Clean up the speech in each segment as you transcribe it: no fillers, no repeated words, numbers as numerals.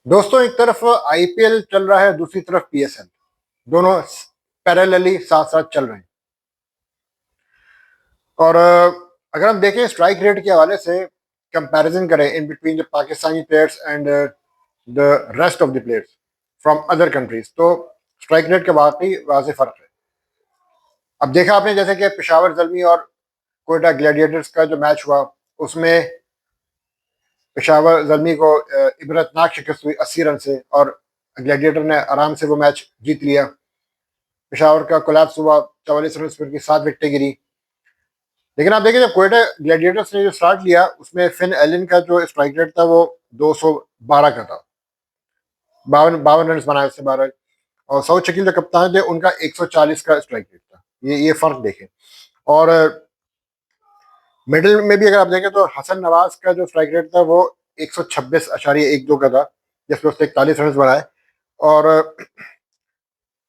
दोस्तों, एक तरफ आईपीएल चल रहा है, दूसरी तरफ पीएसएल। दोनों पैरेलली साथ साथ चल रहे हैं। और अगर हम देखें स्ट्राइक रेट के हवाले से, कंपैरिजन करें in between the Pakistani players and the rest of the players from other countries, तो स्ट्राइक रेट का वाकई वाज़े फर्क है। अब देखा आपने जैसे कि पेशावर जल्मी और कोयटा ग्लैडिएटर्स का जो मैच हुआ, उसमें पेशावर जल्मी को इबरतनाक शिकस्त हुई 80 रन से, और ग्लैडिएटर ने आराम से वो मैच जीत लिया। पेशावर का कोलैप्स हुआ, 44 रन पर उनकी 7 विकेटें गिरी। लेकिन आप देखें, जब कोयटा ग्लैडिएटर्स ने जो स्टार्ट लिया, उसमें फिन एलन का जो स्ट्राइक रेट था वो 212 का था। 52 रन बनाए उससे 12। और सऊद शकील जो कप्तान थे, उनका 140 का स्ट्राइक रेट था। ये फर्क देखें। और मिडिल में भी अगर आप देखें तो हसन नवाज का जो स्ट्राइक रेट था वो 126.12 का था, जिसमें उसने 41 रन बनाए। और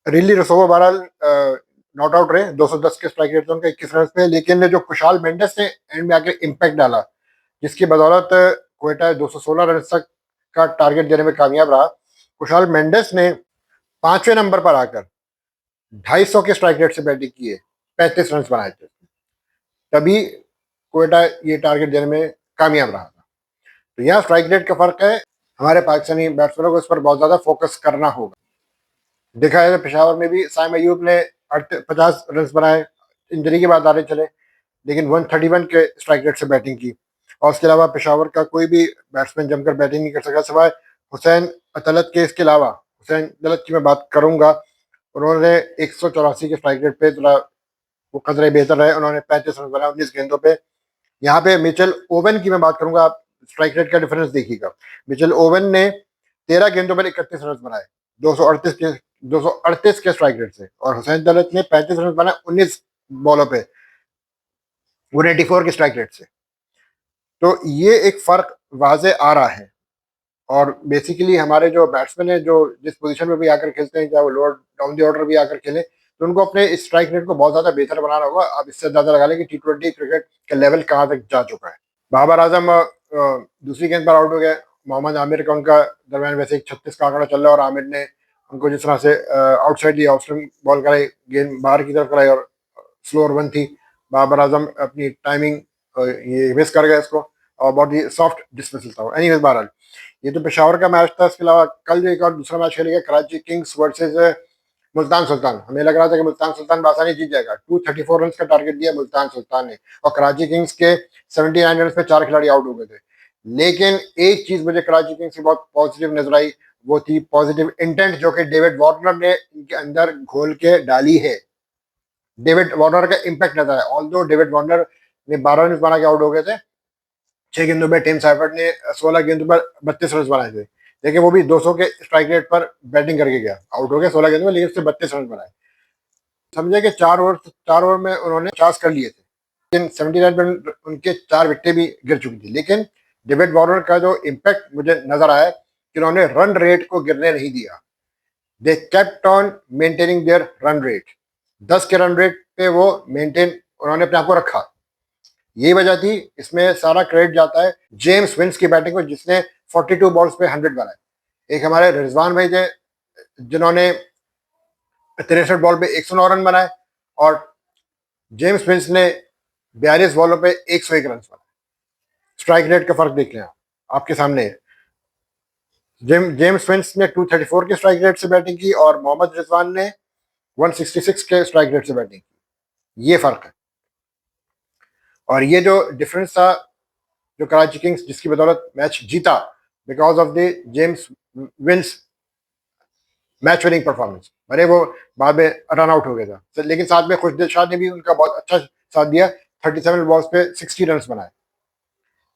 रिली रसोवा बहरहाल नॉट आउट रहे, 210 के स्ट्राइक रेट थे उनका 21 रन पे। लेकिन जो कुशाल मेंडिस ने एंड में आके इम्पैक्ट डाला, जिसकी बदौलत क्वेटा 216 रन तक का टारगेट देने में कामयाब रहा। कुशाल मेंडिस ने 5वें नंबर पर आकर 250 के स्ट्राइक रेट से बैटिंग की है, 35 रन बनाए थे। तभी क्वेटा ये टारगेट देने में कामयाब रहा था। तो यहाँ स्ट्राइक रेट का फर्क है। हमारे पाकिस्तानी बैट्समैनों को इस पर बहुत ज्यादा फोकस करना होगा। देखा है तो पेशावर में भी साइम अयूब ने 50 रन बनाए, इंजरी के बाद आ रहे चले, लेकिन 131 के स्ट्राइक रेट से बैटिंग की। और उसके अलावा पेशावर का कोई भी बैट्समैन जमकर बैटिंग नहीं कर सका सिवाय हुसैन अतलत के। इसके अलावा हुसैन अतलत की मैं बात करूंगा, उन्होंने 184 के स्ट्राइक रेट पे थोड़ा वो कदरे बेहतर रहे। उन्होंने 35 रन बनाए 19 गेंदों पे। यहाँ पे मिचेल ओवन की मैं बात करूंगा, आप स्ट्राइक रेट का डिफरेंस देखिएगा। मिचेल ओवन ने 13 गेंदों पर 31 रन बनाए, 238 के स्ट्राइक रेट से। और हुसैन दलत ने 35 रन बनाए 19 बॉलों पे, 184 के स्ट्राइक रेट से। तो ये एक फर्क वाजे आ रहा है। और बेसिकली हमारे जो बैट्समैन है, जो जिस पोजीशन में भी आकर खेलते हैं, चाहे वो लोअर डाउन द ऑर्डर भी आकर खेले, तो उनको अपने स्ट्राइक रेट को बहुत ज्यादा बेहतर बनाना होगा। अब इससे ज्यादा लगा लें कि T20 क्रिकेट का लेवल कहाँ तक जा चुका है। बाबर आजम दूसरी गेंद पर आउट हो गए। मोहम्मद आमिर का उनका दरमियान वैसे 36 का आंकड़ा चल रहा है, और आमिर ने उनको जिस तरह से आउटसाइड लिया, ऑफ स्पिन बॉल कराई, गेंद बाहर की तरफ कराई, और स्लो और वन थी। बाबर आजम अपनी टाइमिंग ये मिस कर गए इसको, और बहुत ही सॉफ्ट डिस्मिसल था। एनीवेज, बहरहाल ये तो पेशावर का मैच था। इसके अलावा कल जो एक और दूसरा मैच खेलेगा, कराची किंग्स वर्सेज मुल्तान सुल्तान। हमें लग रहा था कि मुल्तान सुल्तान बासानी जीत जाएगा। 234 रन का टारगेट दिया मुल्तान सुल्तान ने, और कराची किंग्स के 79 रन पे 4 खिलाड़ी आउट हो गए थे। लेकिन एक चीज मुझे कराची किंग्स की बहुत पॉजिटिव नजर आई, वो थी पॉजिटिव इंटेंट जो कि डेविड वार्नर ने इनके अंदर घोल के डाली है। डेविड वार्नर का इम्पैक्ट नजर है। ऑल दो डेविड वार्नर ने 12 रन बना के आउट हो गए थे, 6 गेंदों में टिम साइफर्ट ने 16 गेंदों पर 32 रन बनाए थे। लेकिन वो भी 200 के स्ट्राइक रेट पर बैटिंग करके गया, आउट हो गया 16 गेंदों में, लेकिन उससे 32 रन बनाए। समझे कि 4 ओवर में उन्होंने 50 कर लिए थे, लेकिन 79 पर उनके 4 विकेटें भी गिर चुकी थी। लेकिन डेविड वार्नर का जो इम्पैक्ट मुझे नजर आया कि उन्होंने रन रेट को गिरने नहीं दिया। They kept on maintaining their run rate. 10 के रन रेट पे वो मेंटेन उन्होंने अपने आप को रखा। यही वजह थी। इसमें सारा क्रेडिट जाता है जेम्स विंस की बैटिंग को, जिसने 42 बॉल्स पे 100 बनाए। एक हमारे रिजवान भाई थे, जिन्होंने 63 बॉल पे 109 रन बनाए, और जेम्स विंस ने 42 बॉलों पे 101 रन बनाए। स्ट्राइक रेट का फर्क देख लें आप, आपके सामने है। जेम्स विंस ने 234 के स्ट्राइक रेट से बैटिंग की, और मोहम्मद रिजवान ने 166 के स्ट्राइक रेट से बैटिंग की। ये फर्क है। और ये जो डिफरेंस था, जो कराची किंग्स जिसकी बदौलत मैच जीता, because of the James Vince match winning performance. भले वो बाद में रन आउट हो गया था, लेकिन साथ में खुशदिल शाह ने भी उनका बहुत अच्छा साथ दिया। 37 बॉल्स पे 60 रन बनाए।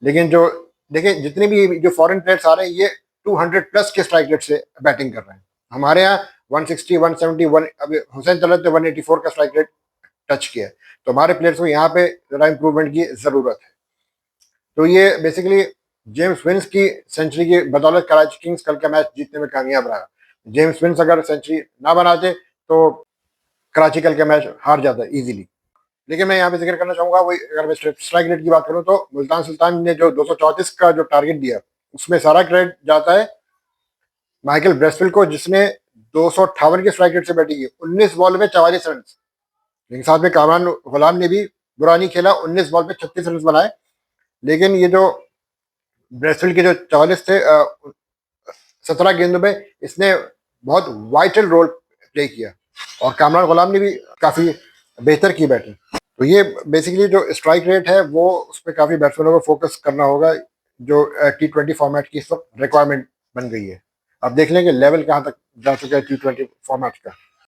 लेकिन जो देखिए, जितने भी जो फॉरेन प्लेयर्स आ रहे हैं, ये 200 प्लस के स्ट्राइक रेट से बैटिंग कर रहे हैं। हमारे यहाँ 160, 170, अभी हुसैन तलत ने 184 का स्ट्राइक रेट टच किया है। तो हमारे प्लेयर्स को यहाँ पे जरा इंप्रूवमेंट की जरूरत है। तो ये बेसिकली जेम्स विंस की सेंचुरी की बदौलत कराची किंग्स कल का मैच जीतने में कामयाब रहा। जेम्स विंस अगर सेंचुरी ना बनाते तो कराची कल का मैच हार जाता इजीली। लेकिन मैं यहाँ पे जिक्र करना चाहूंगा, वही अगर मैं स्ट्राइक रेट की बात करूं, तो मुल्तान सुल्तान ने जो 234 का जो टारगेट दिया, उसमें सारा क्रेडिट जाता है माइकल ब्रेसवेल को, जिसने 258 की स्ट्राइक रेट से बैटिंग की, 19 बॉल में 44 रन। लेकिन साथ में कामरान गुलाम ने भी बुरा नहीं खेला, 19 बॉल पे 36 रन बनाए। लेकिन ये जो ब्रेसवेल के जो 44 थे 17 गेंदों में, इसने बहुत वाइटल रोल प्ले किया। और कामरान गुलाम ने भी काफी बेहतर की बैटिंग। तो ये बेसिकली जो स्ट्राइक रेट है वो उस पर काफी बैट्समैनों को फोकस करना होगा, जो T20 फॉर्मेट की इस वक्त रिक्वायरमेंट बन गई है। अब देख लेंगे लेवल कहाँ तक जा चुका है T20 फॉर्मेट का।